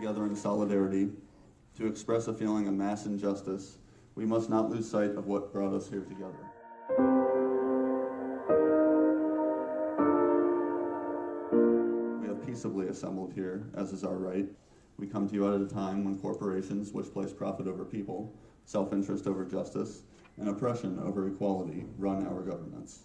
together in solidarity to express a feeling of mass injustice, we must not lose sight of what brought us here together. We have peaceably assembled here, as is our right. We come to you at a time when corporations which place profit over people, self-interest over justice, and oppression over equality run our governments.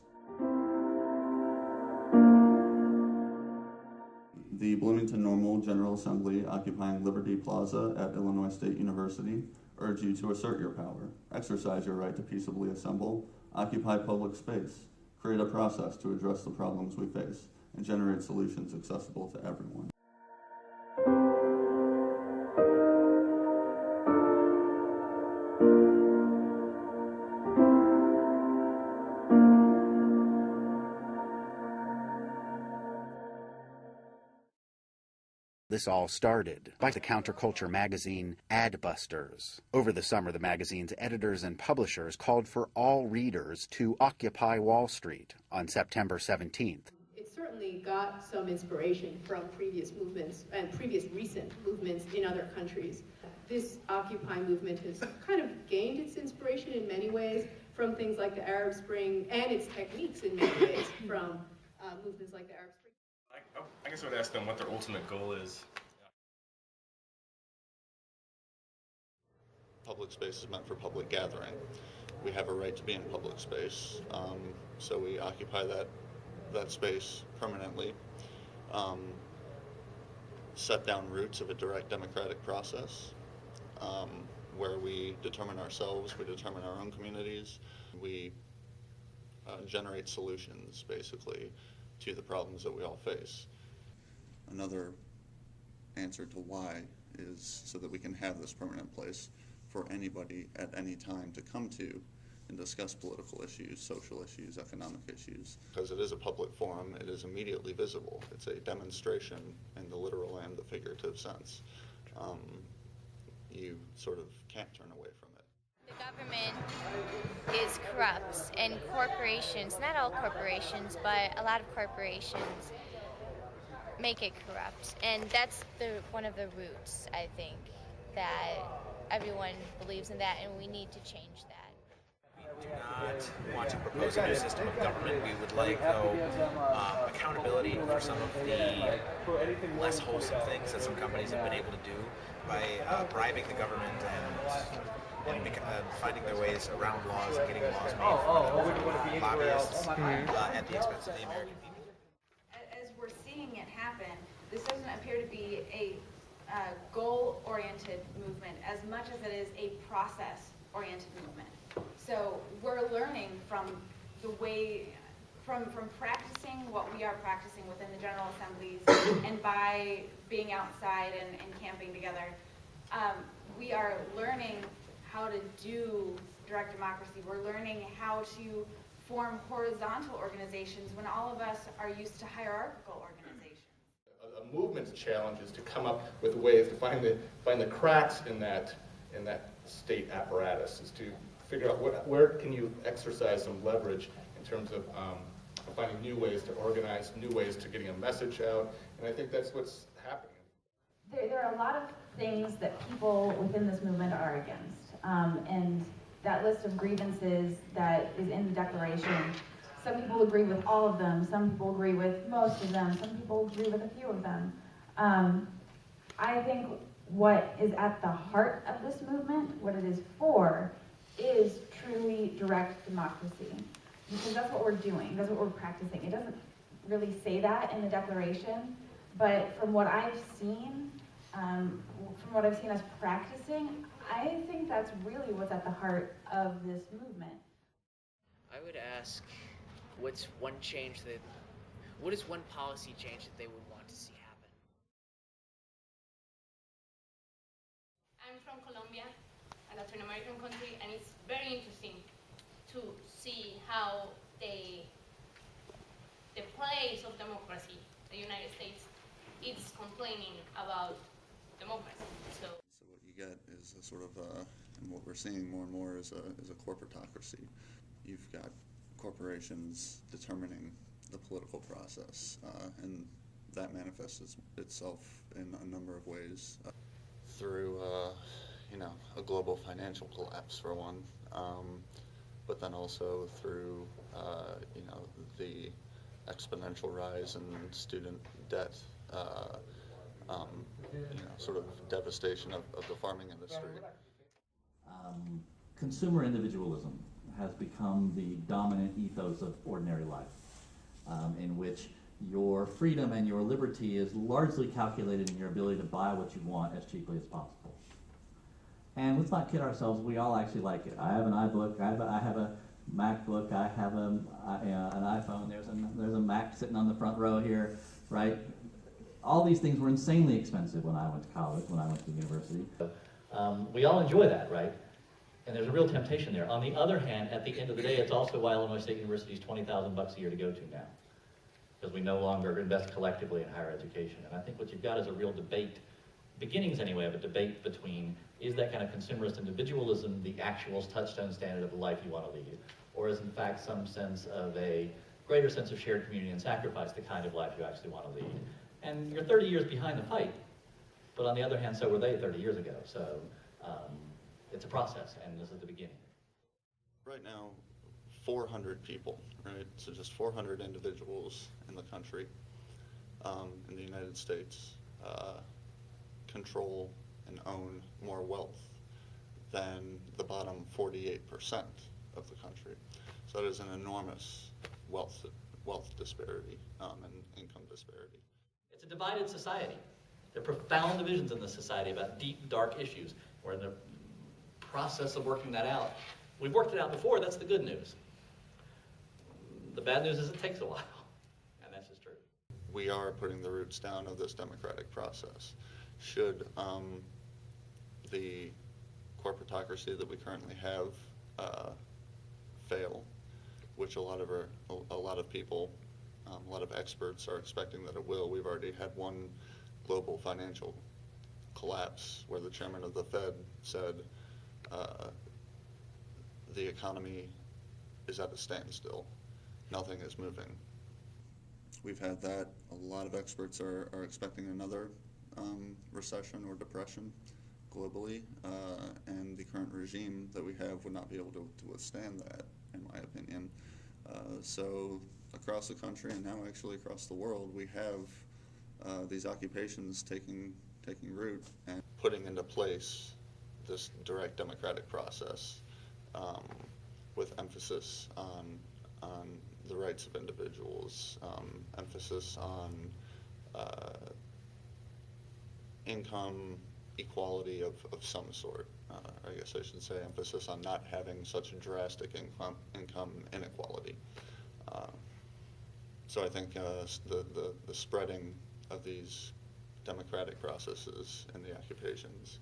The Bloomington-Normal General Assembly, occupying Liberty Plaza at Illinois State University, urge you to assert your power, exercise your right to peaceably assemble, occupy public space, create a process to address the problems we face, and generate solutions accessible to everyone. This all started by the counterculture magazine Adbusters. Over the summer, the magazine's editors and publishers called for all readers to occupy Wall Street on September 17th. It certainly got some inspiration from previous movements and previous recent movements in other countries. This Occupy movement has kind of gained its inspiration in many ways from things like the Arab Spring, and its techniques in many ways from movements like the Arab Spring. I guess I would ask them what their ultimate goal is. Public space is meant for public gathering. We have a right to be in public space, so we occupy that space permanently, set down roots of a direct democratic process where we determine ourselves, we determine our own communities, we generate solutions, basically, to the problems that we all face. Another answer to why is so that we can have this permanent place for anybody at any time to come to and discuss political issues, social issues, economic issues. Because it is a public forum, it is immediately visible. It's a demonstration in the literal and the figurative sense. You sort of can't turn away from it. The government is corrupt, and corporations, not all corporations, but a lot of corporations make it corrupt. And that's one of the roots, I think, that everyone believes in that, and we need to change that. We do not want to propose a new system of government. We would like, though, accountability for some of the less wholesome things that some companies have been able to do by bribing the government and finding their ways around laws and getting laws made for lobbyists at the expense of the American people. As we're seeing it happen, this doesn't appear to be a goal-oriented movement as much as it is a process-oriented movement. So we're learning from the way, from practicing what we are practicing within the General Assemblies and by being outside and camping together. We are learning how to do direct democracy. We're learning how to form horizontal organizations when all of us are used to hierarchical organizations. A movement's challenge is to come up with ways to find the cracks in that state apparatus, is to figure out where can you exercise some leverage in terms of finding new ways to organize, new ways to getting a message out, and I think that's what's happening. There are a lot of things that people within this movement are against, and that list of grievances that is in the Declaration, some people agree with all of them, some people agree with most of them, some people agree with a few of them. I think what is at the heart of this movement, what it is for, is truly direct democracy. Because that's what we're doing, that's what we're practicing. It doesn't really say that in the Declaration, but from what I've seen, us practicing, I think that's really what's at the heart of this movement. I would ask, what is one policy change that they would want to see happen? I'm from Colombia, a Latin American country, and it's very interesting to see how the place of democracy, the United States, is complaining about democracy. So what you get is a sort of, and what we're seeing more and more is a corporatocracy. You've got corporations determining the political process, and that manifests itself in a number of ways. through, a global financial collapse for one, but then also through, the exponential rise in student debt, sort of devastation of the farming industry. Consumer individualism has become the dominant ethos of ordinary life, in which your freedom and your liberty is largely calculated in your ability to buy what you want as cheaply as possible. And let's not kid ourselves, we all actually like it. I have an iBook, I have a MacBook, I have an iPhone, there's a Mac sitting on the front row here, right? All these things were insanely expensive when I went to college, when I went to university. We all enjoy that, right? And there's a real temptation there. On the other hand, at the end of the day, it's also why Illinois State University is $20,000 a year to go to now, because we no longer invest collectively in higher education. And I think what you've got is a real debate, beginnings anyway, of a debate between, is that kind of consumerist individualism the actual touchstone standard of the life you want to lead, or is in fact some sense of a greater sense of shared community and sacrifice the kind of life you actually want to lead? And you're 30 years behind the fight, but on the other hand, so were they 30 years ago. So it's a process, and this is the beginning. Right now, 400 people, right? So just 400 individuals in the country, in the United States, control and own more wealth than the bottom 48% of the country. So that is an enormous wealth disparity and income disparity. It's a divided society. There are profound divisions in this society about deep, dark issues. We're in the process of working that out. We've worked it out before, that's the good news. The bad news is it takes a while, and that's just true. We are putting the roots down of this democratic process. Should the corporatocracy that we currently have fail, which a lot of people, a lot of experts are expecting that it will. We've already had one global financial collapse where the chairman of the Fed said the economy is at a standstill. Nothing is moving. We've had that. A lot of experts are expecting another recession or depression globally, and the current regime that we have would not be able to withstand that, in my opinion. So across the country, and now actually across the world, we have these occupations taking root and putting into place this direct democratic process with emphasis on the rights of individuals, emphasis on income equality of some sort. I guess I should say emphasis on not having such a drastic income inequality. So I think the spreading of these democratic processes in the occupations,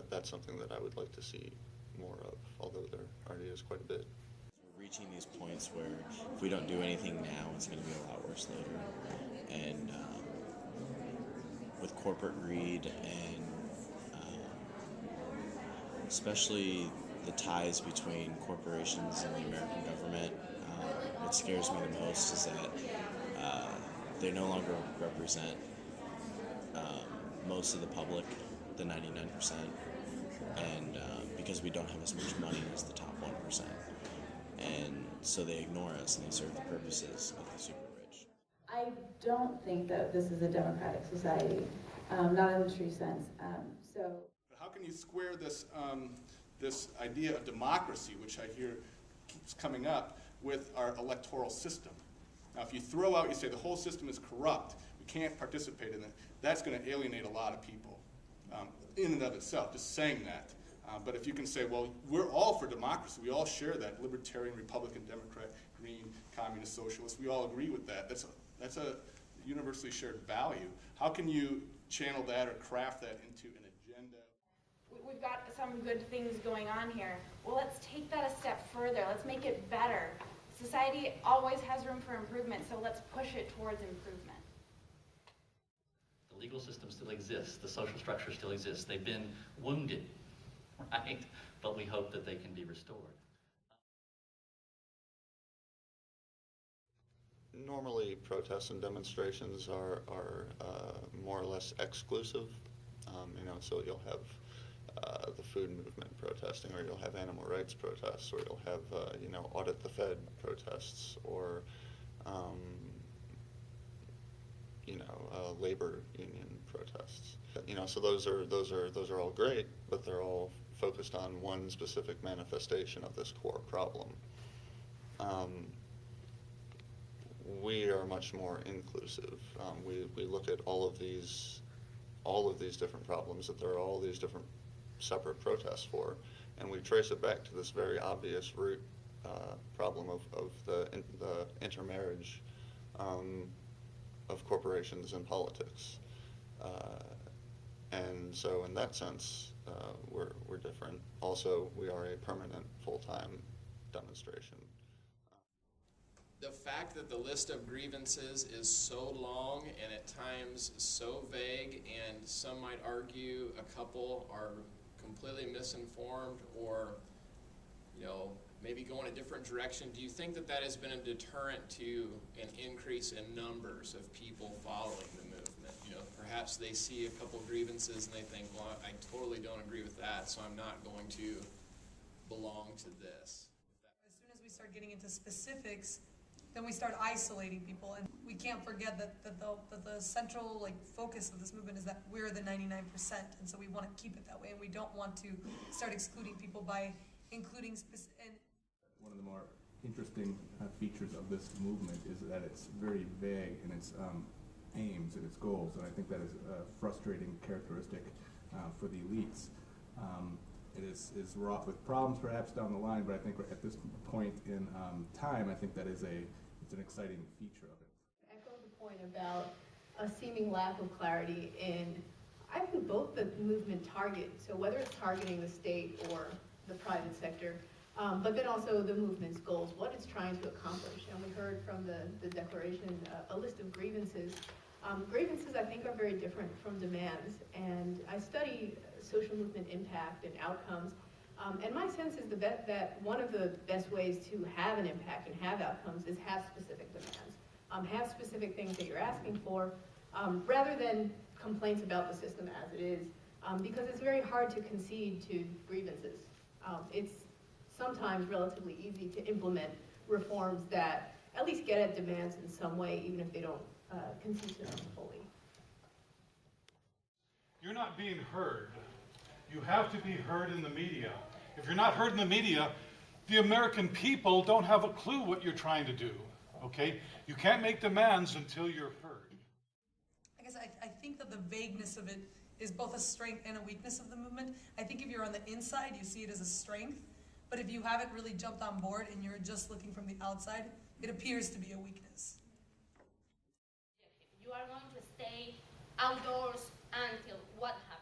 that's something that I would like to see more of, although there already is quite a bit. We're reaching these points where if we don't do anything now, it's going to be a lot worse later. And with corporate greed and especially the ties between corporations and the American government, what scares me the most is that they no longer represent most of the public, the 99%, and because we don't have as much money as the top 1%. And so they ignore us and they serve the purposes of the super rich. I don't think that this is a democratic society, not in the true sense. But how can you square this this idea of democracy, which I hear keeps coming up, with our electoral system? Now, if you throw out, you say the whole system is corrupt, we can't participate in it, that's going to alienate a lot of people in and of itself, just saying that. But if you can say, well, we're all for democracy, we all share that, libertarian, Republican, Democrat, Green, Communist, Socialist, we all agree with that. That's a universally shared value. How can you channel that or craft that into an agenda? We've got some good things going on here. Well, let's take that a step further. Let's make it better. Society always has room for improvement, so let's push it towards improvement. The legal system still exists. The social structure still exists. They've been wounded, right? But we hope that they can be restored. Normally, protests and demonstrations are more or less exclusive So you'll have the food movement protesting, or you'll have animal rights protests, or you'll have, audit the Fed protests, or, labor union protests. So those are all great, but they're all focused on one specific manifestation of this core problem. We are much more inclusive. We look at all of these different problems that there are all these different separate protests for, and we trace it back to this very obvious root problem of the intermarriage of corporations and politics. And so in that sense, we're different. Also, we are a permanent, full-time demonstration. The fact that the list of grievances is so long and at times so vague, and some might argue a couple are completely misinformed or, maybe go in a different direction, do you think that that has been a deterrent to an increase in numbers of people following the movement? Perhaps they see a couple grievances and they think, well, I totally don't agree with that, so I'm not going to belong to this. As soon as we start getting into specifics, then we start isolating people, and we can't forget that the central focus of this movement is that we're the 99%, and so we want to keep it that way, and we don't want to start excluding people by including One of the more interesting features of this movement is that it's very vague in its aims and its goals, and I think that is a frustrating characteristic for the elites. It is wrought with problems perhaps down the line, but I think at this point in time, I think that it's an exciting feature of it. I echo the point about a seeming lack of clarity in, I think, both the movement target, so whether it's targeting the state or the private sector, but then also the movement's goals, what it's trying to accomplish. And we heard from the declaration a list of grievances. Grievances, I think, are very different from demands, and I study social movement impact and outcomes, and my sense is that one of the best ways to have an impact and have outcomes is have specific demands, have specific things that you're asking for, rather than complaints about the system as it is, because it's very hard to concede to grievances. It's sometimes relatively easy to implement reforms that at least get at demands in some way, even if they don't concede to them fully. You're not being heard. You have to be heard in the media. If you're not heard in the media, the American people don't have a clue what you're trying to do, okay? You can't make demands until you're heard. I guess I think that the vagueness of it is both a strength and a weakness of the movement. I think if you're on the inside, you see it as a strength, but if you haven't really jumped on board and you're just looking from the outside, it appears to be a weakness. You are going to stay outdoors until what happens?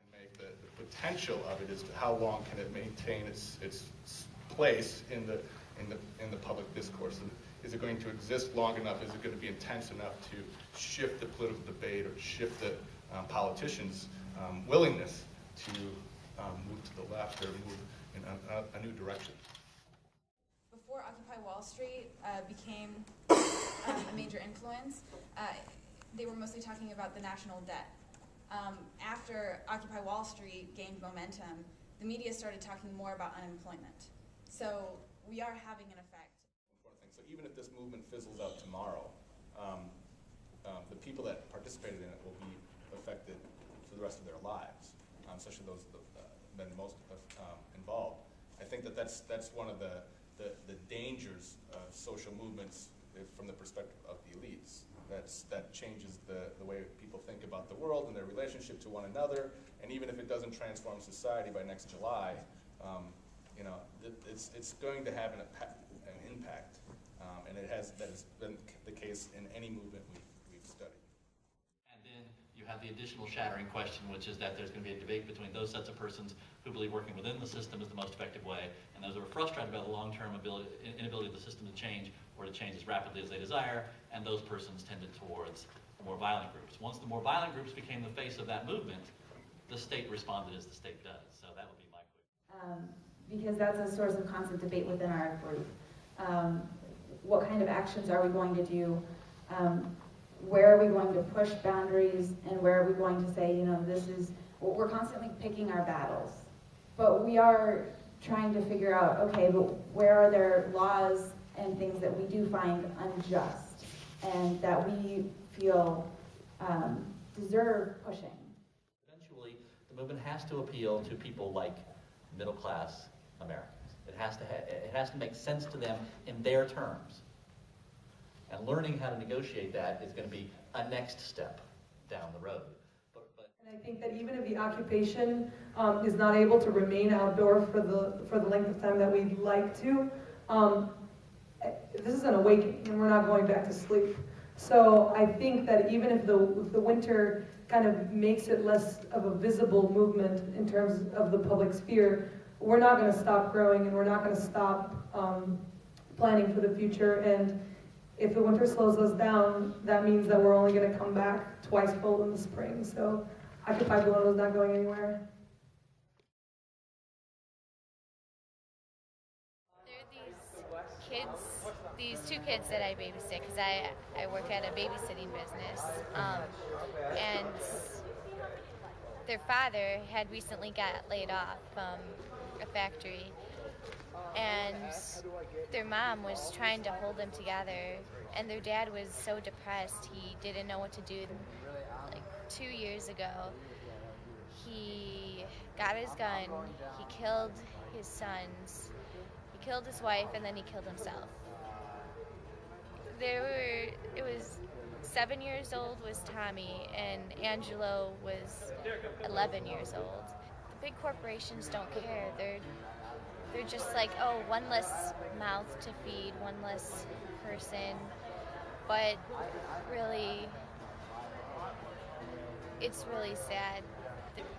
And make the potential of it is how long can it maintain its place in the public discourse? Is it going to exist long enough? Is it going to be intense enough to shift the political debate or shift the politicians' willingness to move to the left or move in a new direction? Before Occupy Wall Street became a major influence, they were mostly talking about the national debt. After Occupy Wall Street gained momentum, the media started talking more about unemployment. So we are having an effect. So even if this movement fizzles out tomorrow, the people that participated in it will be affected for the rest of their lives, especially those that have been most involved. I think that's one of the dangers of social movements from the perspective of the elites. That changes the way people think about the world and their relationship to one another. And even if it doesn't transform society by next July, it's going to have an impact. And that has been the case in any movement we've studied. And then you have the additional shattering question, which is that there's going to be a debate between those sets of persons who believe working within the system is the most effective way, and those who are frustrated by the long-term inability of the system to change or to change as rapidly as they desire, and those persons tended towards the more violent groups. Once the more violent groups became the face of that movement, the state responded as the state does. So that would be my question. Because that's a source of constant debate within our group. What kind of actions are we going to do where are we going to push boundaries and where are we going to say, we're constantly picking our battles. But we are trying to figure out, okay, but where are there laws and things that we do find unjust and that we feel deserve pushing? Eventually, the movement has to appeal to people like middle-class Americans. It has to make sense to them in their terms. And learning how to negotiate that is going to be a next step down the road. And I think that even if the occupation is not able to remain outdoor for the length of time that we'd like to, this is an awakening, and we're not going back to sleep. So I think that even if the winter kind of makes it less of a visible movement in terms of the public sphere, we're not going to stop growing, and we're not going to stop planning for the future. And if the winter slows us down, that means that we're only going to come back twice full in the spring. So Occupy BloNo is not going anywhere. There are these two kids that I babysit, because I work at a babysitting business, and their father had recently got laid off from a factory, and their mom was trying to hold them together, and their dad was so depressed he didn't know what to do. Like 2 years ago, he got his gun, he killed his sons, he killed his wife, and then he killed himself. It was 7 years old was Tommy, and Angelo was 11 years old. The big corporations don't care. They're just like, oh, one less mouth to feed, one less person. But really, it's really sad.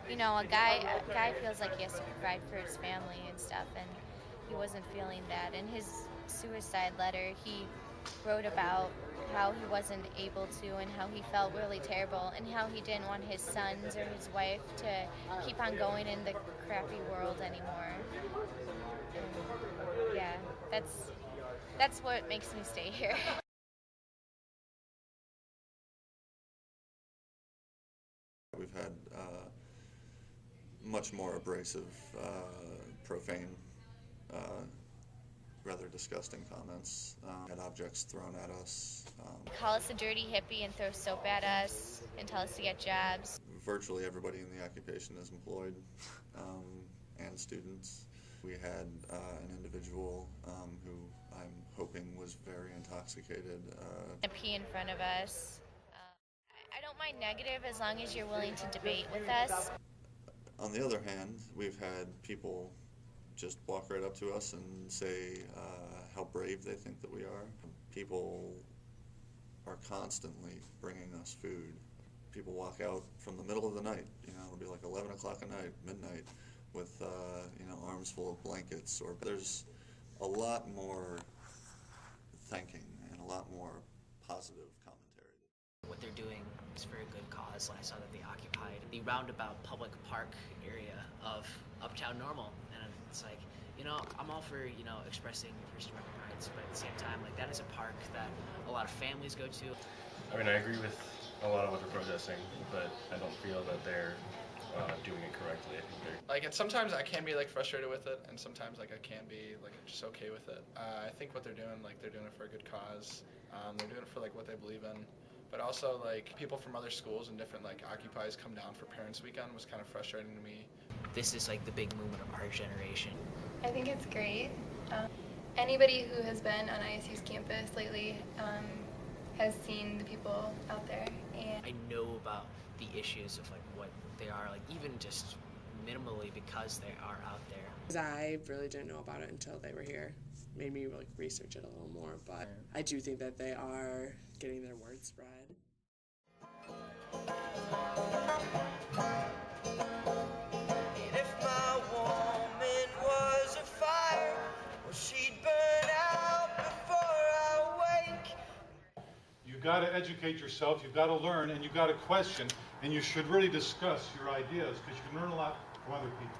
A guy feels like he has to provide for his family and stuff, and he wasn't feeling that. In his suicide letter, he wrote about how he wasn't able to, and how he felt really terrible, and how he didn't want his sons or his wife to keep on going in the crappy world anymore. And yeah, that's what makes me stay here. We've had much more abrasive, profane, rather disgusting comments, had objects thrown at us. Call us a dirty hippie and throw soap at us and tell us to get jobs. Virtually everybody in the occupation is employed, and students. We had an individual who I'm hoping was very intoxicated. Pee in front of us. I don't mind negative as long as you're willing to debate with us. On the other hand, we've had people just walk right up to us and say how brave they think that we are. People are constantly bringing us food. People walk out from the middle of the night, it'll be like 11 o'clock at night, midnight, with arms full of blankets. Or there's a lot more thinking and a lot more positive commentary. What they're doing is for a good cause. I saw that they occupied the roundabout public park area of Uptown Normal, and it's like, I'm all for, expressing your First Amendment rights, but at the same time, that is a park that a lot of families go to. I mean, I agree with a lot of what they're protesting, but I don't feel that they're doing it correctly. I think Sometimes I can be frustrated with it, and sometimes I can be just okay with it. I think what they're doing, they're doing it for a good cause. They're doing it for what they believe in. But also people from other schools and different Occupies come down for Parents Weekend was kind of frustrating to me. This is the big movement of our generation. I think it's great. Anybody who has been on ISU's campus lately has seen the people out there. And I know about the issues of what they are, even just minimally, because they are out there. I really didn't know about it until they were here. Made me research it a little more, but I do think that they are getting their word spread. And if my woman was a fire, well, she'd burn out before I wake. You've got to educate yourself, you've got to learn, and you've got to question, and you should really discuss your ideas, because you can learn a lot from other people.